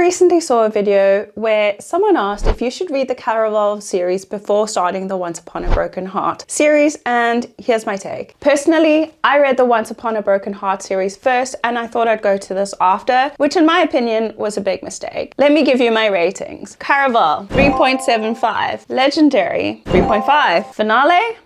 recently saw a video where someone asked if you should read the Caraval series before starting the Once Upon a Broken Heart series, and here's my take. Personally, I read the Once Upon a Broken Heart series first and I thought I'd go to this after, which in my opinion was a big mistake. Let me give you my ratings. Caraval, 3.75. Legendary, 3.5. Finale,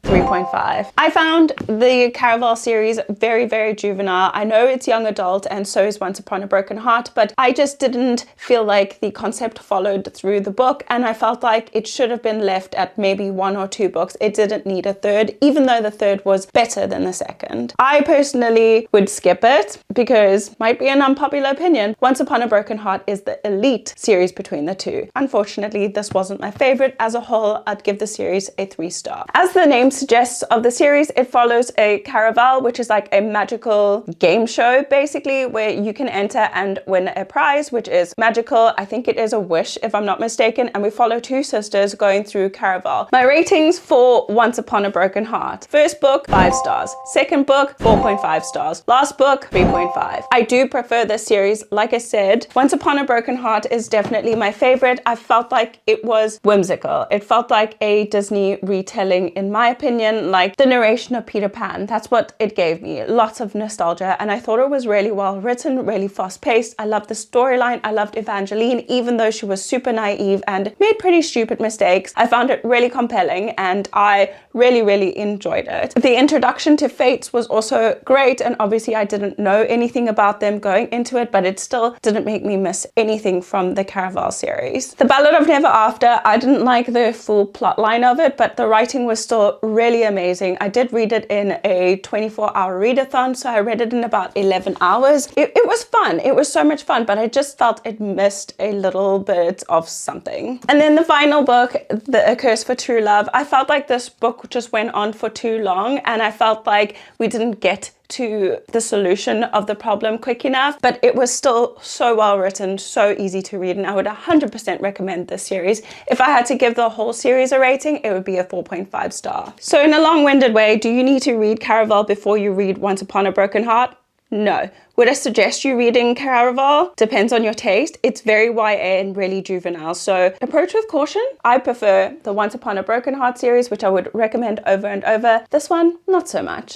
3.5. I found the Caraval series very, very juvenile. I know it's young adult and so is Once Upon a Broken Heart, but I just didn't feel like the concept followed through the book, and I felt like it should have been left at maybe 1 or 2 books. It didn't need a third, even though the third was better than the second. I personally would skip it because, might be an unpopular opinion, Once Upon a Broken Heart is the elite series between the two. Unfortunately, this wasn't my favorite. As a whole, I'd give the series a 3-star. As the name suggests of the series, it follows a Caraval, which is like a magical game show basically, where you can enter and win a prize, which is magical. I think it is a wish if I'm not mistaken, and we follow 2 sisters going through Caraval. My ratings for Once Upon a Broken Heart: first book, 5 stars. Second book, 4.5 stars. Last book, 3.5. I do prefer this series. Like I said, Once Upon a Broken Heart is definitely my favorite. I felt like it was whimsical. It felt like a Disney retelling in my opinion, like the narration of Peter Pan. That's what it gave me. Lots of nostalgia, and I thought it was really well written, really fast paced. I loved the storyline. I loved Evangeline, even though she was super naive and made pretty stupid mistakes. I found it really compelling and I really, really enjoyed it. The introduction to Fates was also great, and obviously I didn't know anything about them going into it, but it still didn't make me miss anything from the Caraval series. The Ballad of Never After, I didn't like the full plot line of it, but the writing was still really amazing. I did read it in a 24-hour readathon, so I read it in about 11 hours. It was fun. It was so much fun, but I just felt it missed a little bit of something. And then the final book, A Curse for True Love, I felt like this book just went on for too long, and I felt like we didn't get to the solution of the problem quick enough, but it was still so well written, so easy to read, and I would 100% recommend this series. If I had to give the whole series a rating, it would be a 4.5 star. So in a long-winded way, do you need to read Caraval before you read Once Upon a Broken Heart? No. Would I suggest you reading Caraval? Depends on your taste. It's very YA and really juvenile, so approach with caution. I prefer the Once Upon a Broken Heart series, which I would recommend over and over. This one, not so much.